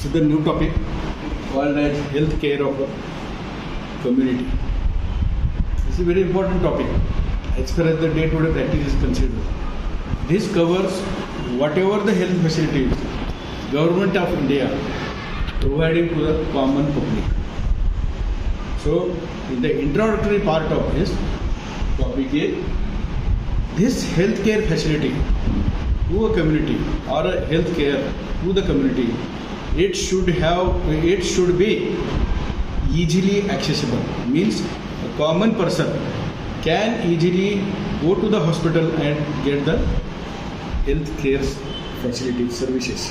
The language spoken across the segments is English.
is the new topic called as health care of a community. This is a very important topic as far as the day-to-day practice is considered. This covers whatever the health facilities Government of India providing to the common public. So, in the introductory part of this topic is this healthcare facility to a community or a healthcare to the community. It should be easily accessible. Means a common person can easily go to the hospital and get the healthcare facility services.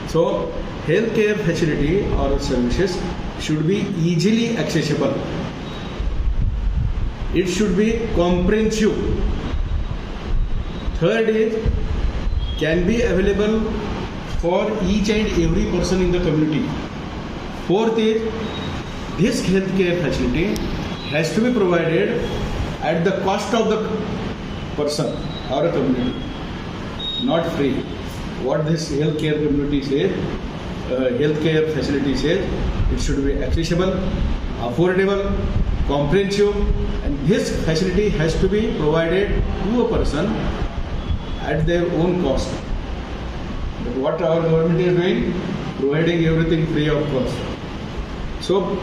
So, healthcare facility or services should be easily accessible. It should be comprehensive. Third is can be available for each and every person in the community. Fourth is this healthcare facility has to be provided at the cost of the person or a community, not free. What this healthcare community says, healthcare facility says, it should be accessible, affordable, comprehensive, and this facility has to be provided to a person at their own cost. But what our government is doing, providing everything free of cost. So,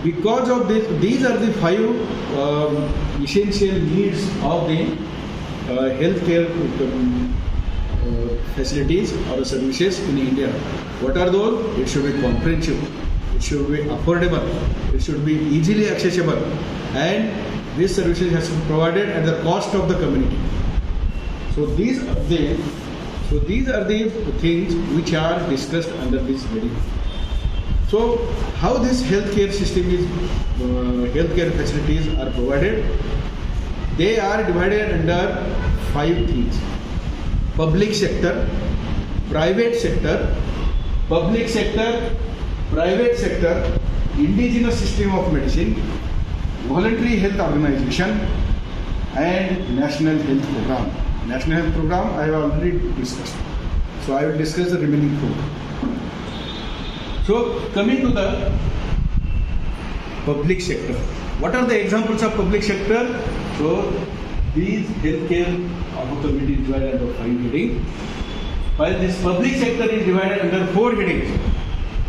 because of this, these are the five essential needs of the healthcare facilities or services in India. What are those? It should be comprehensive, it should be affordable, it should be easily accessible, and these services has to be provided at the cost of the community. So these are the things which are discussed under this heading. So how this healthcare system is, healthcare facilities are provided? They are divided under five things: public sector, private sector, public sector, private sector, indigenous system of medicine, voluntary health organization, and national health program. National health program I have already discussed. So I will discuss the remaining four. So coming to the public sector. What are the examples of public sector? So these healthcare of a community is divided under five headings. While this public sector is divided under four headings.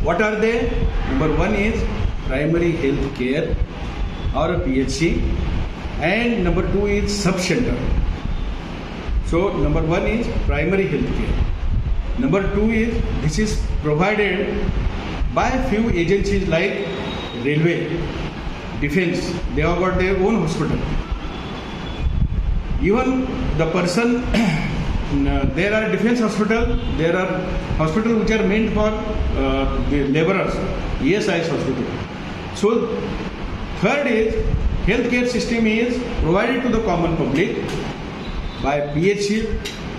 What are they? Number one is primary health care or a PHC, and number two is sub-center. So number one is primary health care. Number two is this is provided by few agencies like railway, defense. They have got their own hospital. Even the person, there are defense hospital, there are hospitals which are meant for the laborers, ESIS hospital. So third is healthcare system is provided to the common public by PHC,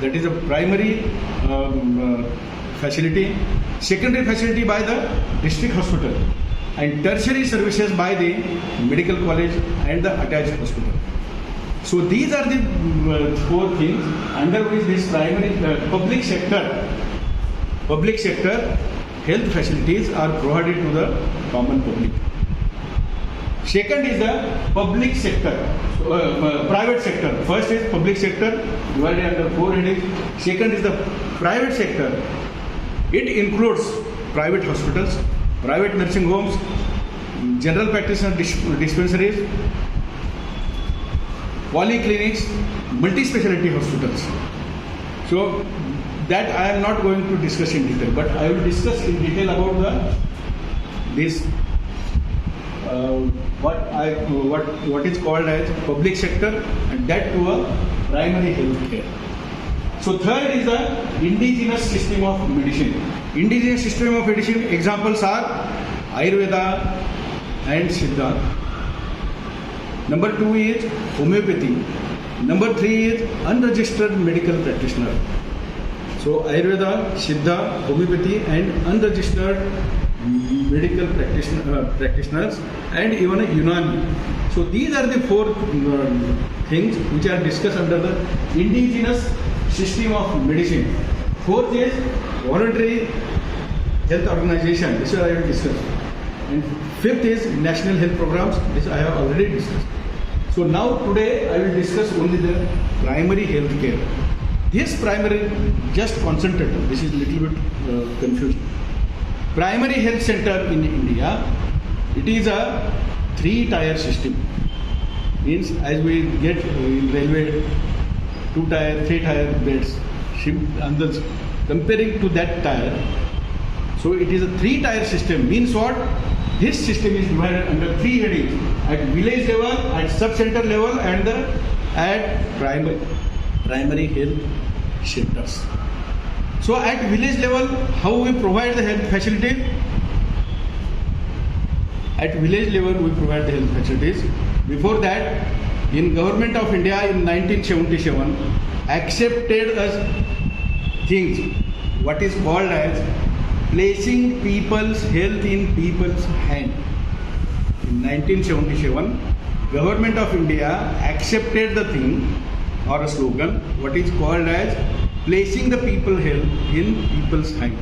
that is a primary facility, secondary facility by the district hospital, and tertiary services by the medical college and the attached hospital. So these are the four things under which this primary public sector health facilities are provided to the common public. Second is the public sector, private sector. First is public sector divided under four headings. Second is the private sector. It includes private hospitals, private nursing homes, general practitioner dispensaries, polyclinics, multi-speciality hospitals. So that I am not going to discuss in detail, but I will discuss in detail about what is called as public sector, and that to a primary health care. So third is the indigenous system of medicine. Indigenous system of medicine examples are Ayurveda and Siddha. Number two is homeopathy. Number three is unregistered medical practitioner. So Ayurveda, Siddha, homeopathy, and unregistered medical practitioners, and even a Unani. So these are the four things which are discussed under the indigenous system of medicine. Fourth is voluntary health organization. This I will discuss. And fifth is national health programs. This I have already discussed. So now today I will discuss only the primary health care. This primary, just concentrate. This is little bit confusing. Primary health center in India, it is a 3-tier system. Means as we get in railway 2-tier, 3-tier beds, comparing to that tier. So it is a 3-tier system. Means what? This system is divided under 3 headings: at village level, at sub-center level, and at primary health centers. So at village level, how we provide the health facilities? At village level, we provide the health facilities. Before that, in Government of India in 1977, accepted as things, what is called as placing people's health in people's hand. In 1977, Government of India accepted the thing or a slogan, what is called as placing the people health in people's hand.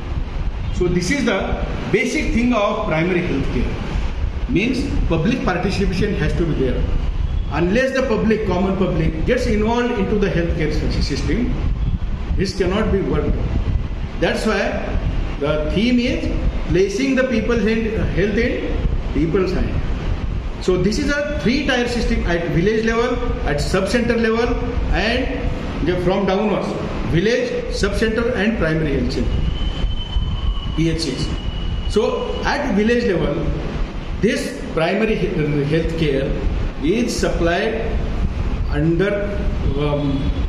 So this is the basic thing of primary health care. Means public participation has to be there. Unless the public, common public, gets involved into the healthcare system, this cannot be worked. That's why the theme is placing the people's health in people's hand. So this is a 3-tier system at village level, at sub-center level, and from downwards, village, sub-center, and primary health center, PHCs. So at village level, this primary health care is supplied under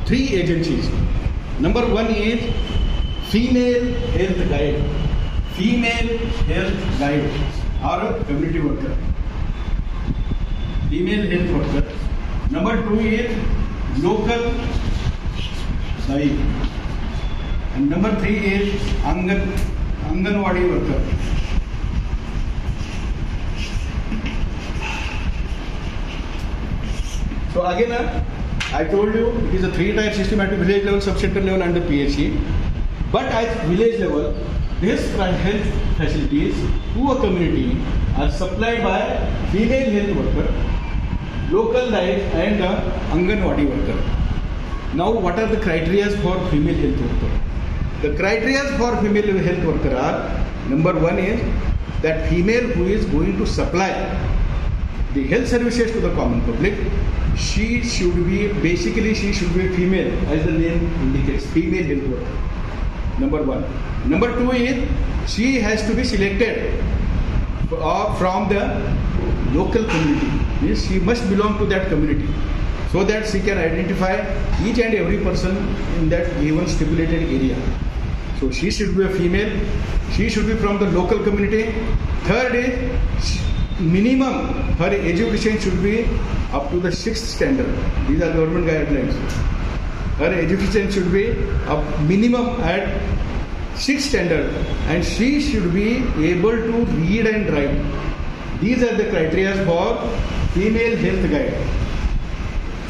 3 agencies. Number 1 is female health guide. Female health guide or a community worker. Female health worker. Number 2 is local guide. And number 3 is Anganwadi worker. So again, I told you it is a 3-tier system at the village level, sub-center level, and the PHC. But at village level, these health facilities to a community are supplied by female health worker, local guide, and the Anganwadi worker. Now, what are the criteria for female health worker? The criteria for female health worker are: number 1 is that female who is going to supply the health services to the common public. She should be a female, as the name indicates, female health worker. Number 1. Number 2 is she has to be selected from the local community. Means she must belong to that community, so that she can identify each and every person in that given stipulated area. So she should be a female. She should be from the local community. Third is minimum her education should be up to the 6th standard. These are government guidelines. Her education should be a minimum at 6th standard, and she should be able to read and write. These are the criteria for female health guide.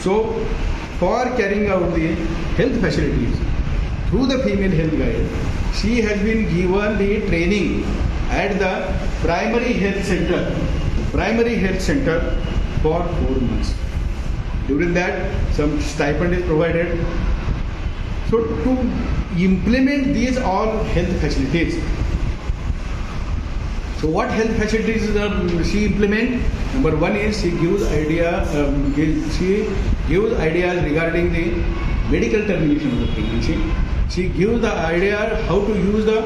So for carrying out the health facilities through the female health guide, she has been given the training at the primary health center for 4 months. During that, some stipend is provided. So to implement these all health facilities, so what health facilities she implement? Number 1 is she gives ideas regarding the medical termination of the pregnancy. She gives the idea how to use the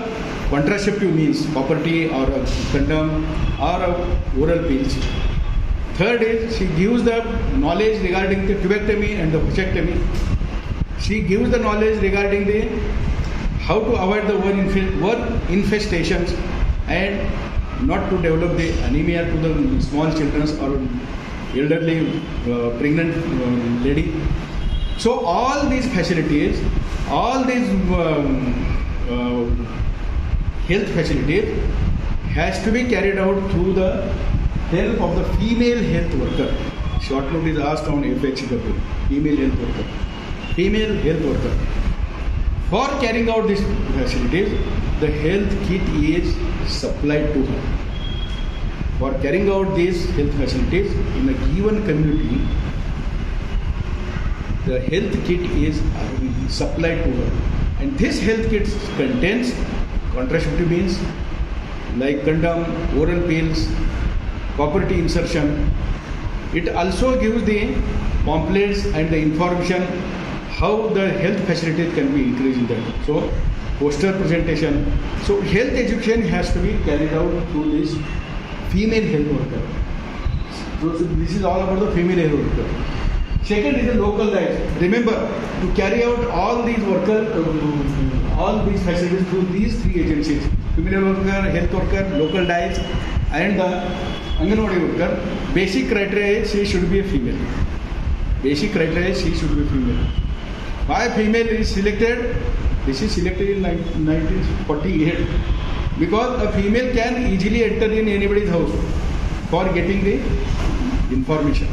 contraceptive means, puberty or a condom or a oral pills. Third is she gives the knowledge regarding the tuberculosis and the vasectomy. She gives the knowledge regarding the how to avoid the worm infestations and not to develop the anemia to the small children or elderly pregnant lady. So all these facilities, all these health facilities has to be carried out through the help of the female health worker. Short note is asked on FHW, female health worker. Female health worker. For carrying out these facilities, the health kit is supplied to her. For carrying out these health facilities in a given community, the health kit is supplied to her. And this health kit contains contraceptive means like condom, oral pills, copper T insertion. It also gives the pamphlets and the information how the health facilities can be increased in that. So, poster presentation. So, health education has to be carried out through this female health worker. So, this is all about the female health worker. Second is the local diet. Remember, to carry out all these facilities through these three agencies, female worker, health worker, local diet, and the Anganwadi worker, basic criteria is she should be a female. Basic criteria is she should be female. Why female is selected? This is selected in 1948 because a female can easily enter in anybody's house for getting the information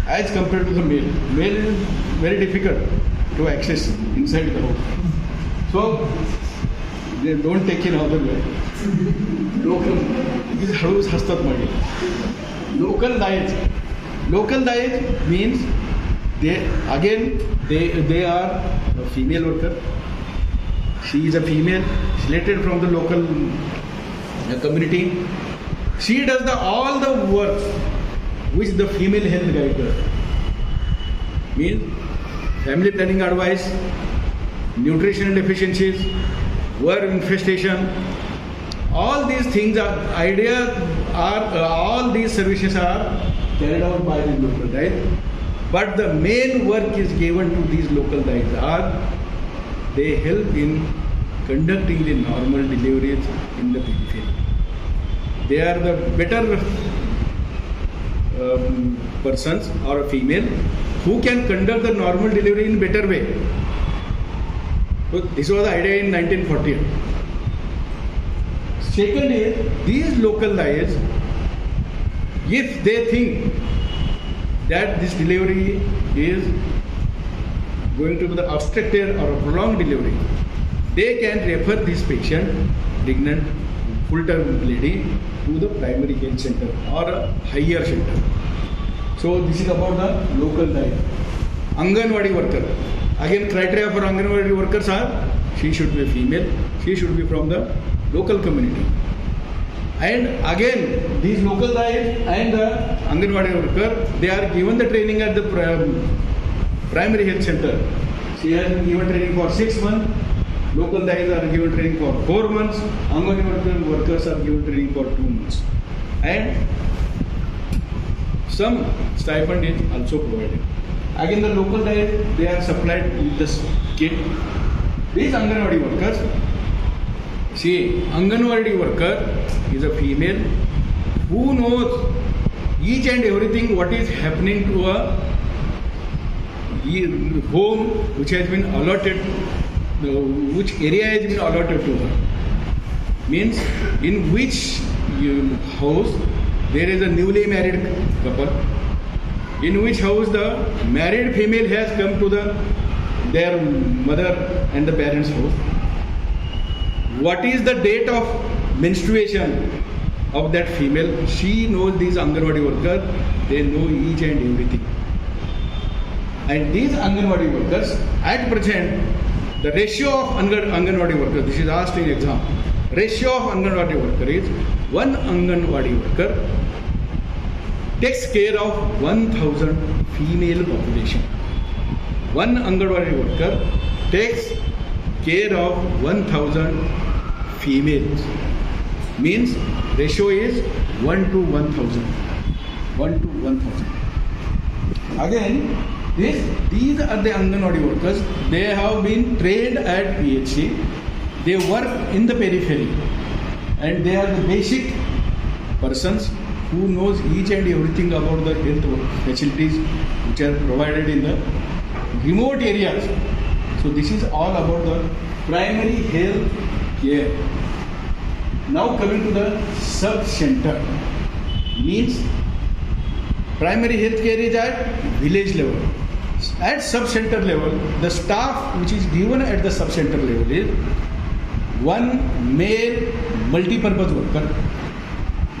as compared to the male. Male is very difficult to access inside the house. So they don't take in other way. Local diet. Local diet means they are a female worker. She is a female selected from the local community. She does all the work which the female health guide does. Means family planning advice, nutritional deficiencies, worm infestation. All these things all these services are carried out by the local diet. But the main work is given to these local diets. They help in conducting the normal deliveries in the periphery. They are the better persons or a female who can conduct the normal delivery in better way. So this was the idea in 1948. Second is these local diets, if they think that this delivery is going to be the obstructed or a prolonged delivery, they can refer this patient, pregnant, full-term lady, to the primary health center or a higher center. So this is about the local diet. Anganwadi worker. Again, criteria for Anganwadi workers are she should be female, she should be from the local community. And again, these local diet and the Anganwadi worker, they are given the training at the primary health center. She has been given training for 6 months. Local diets are given training for 4 months. Anganwadi workers are given training for 2 months. And some stipend is also provided. Again, the local diet, they are supplied with this kit. These Anganwadi workers, see, Anganwadi worker is a female who knows each and everything what is happening to a home which has been allotted, which area has been allotted to her. Means in which house there is a newly married couple, in which house the married female has come to their mother and the parents' house. What is the date of menstruation of that female? She knows these Anganwadi workers, they know each and everything. And these Anganwadi workers, at present, the ratio of Anganwadi workers, this is asked in exam, ratio of Anganwadi worker is one Anganwadi worker takes care of 1,000 female population. One Anganwadi worker takes care of 1,000 females. Means ratio is 1 to 1,000. 1 to 1,000. Again, these are the Anganwadi workers. They have been trained at PHC. They work in the periphery. And they are the basic persons who knows each and everything about the health facilities which are provided in the remote areas. So this is all about the primary health care. Now coming to the sub-center. Means primary health care is at village level. At sub-center level, the staff which is given at the sub-center level is one male multi-purpose worker,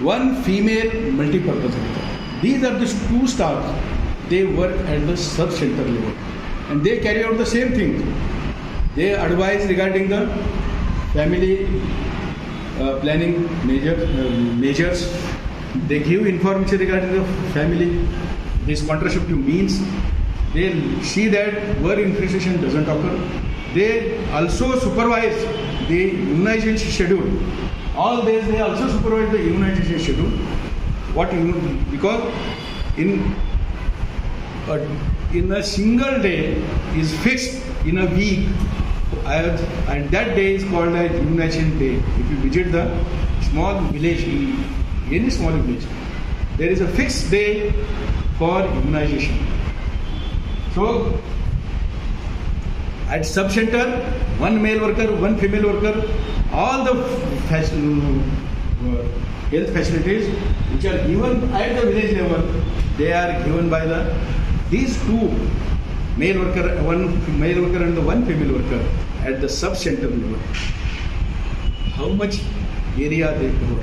one female multi-purpose worker. These are the two staffs. They work at the sub-center level and they carry out the same thing. They advise regarding the family planning measures. They give information regarding the family, these contraceptive means. They see that where infestation doesn't occur. They also supervise the immunization schedule. All days they also supervise the immunization schedule. Because in a single day is fixed in a week, and that day is called as immunization day. If you visit the small village, in any small village, there is a fixed day for immunization. So at sub-center, one male worker, one female worker, all the health facilities which are given at the village level, they are given by these two male worker, one male worker and the one female worker at the sub-center level. How much area they cover?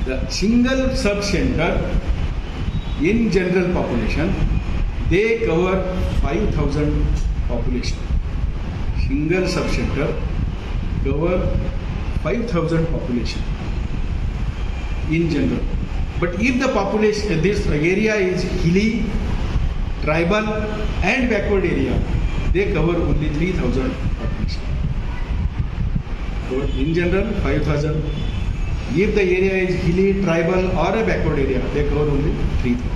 The single sub-center in general population, they cover 5,000 population. Single sub-center cover 5,000 population in general. But if the population, this area is hilly, tribal and backward area, they cover only 3,000 population. So in general, 5,000. If the area is hilly, tribal or a backward area, they cover only 3,000.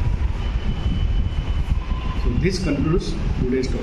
So this concludes today's talk.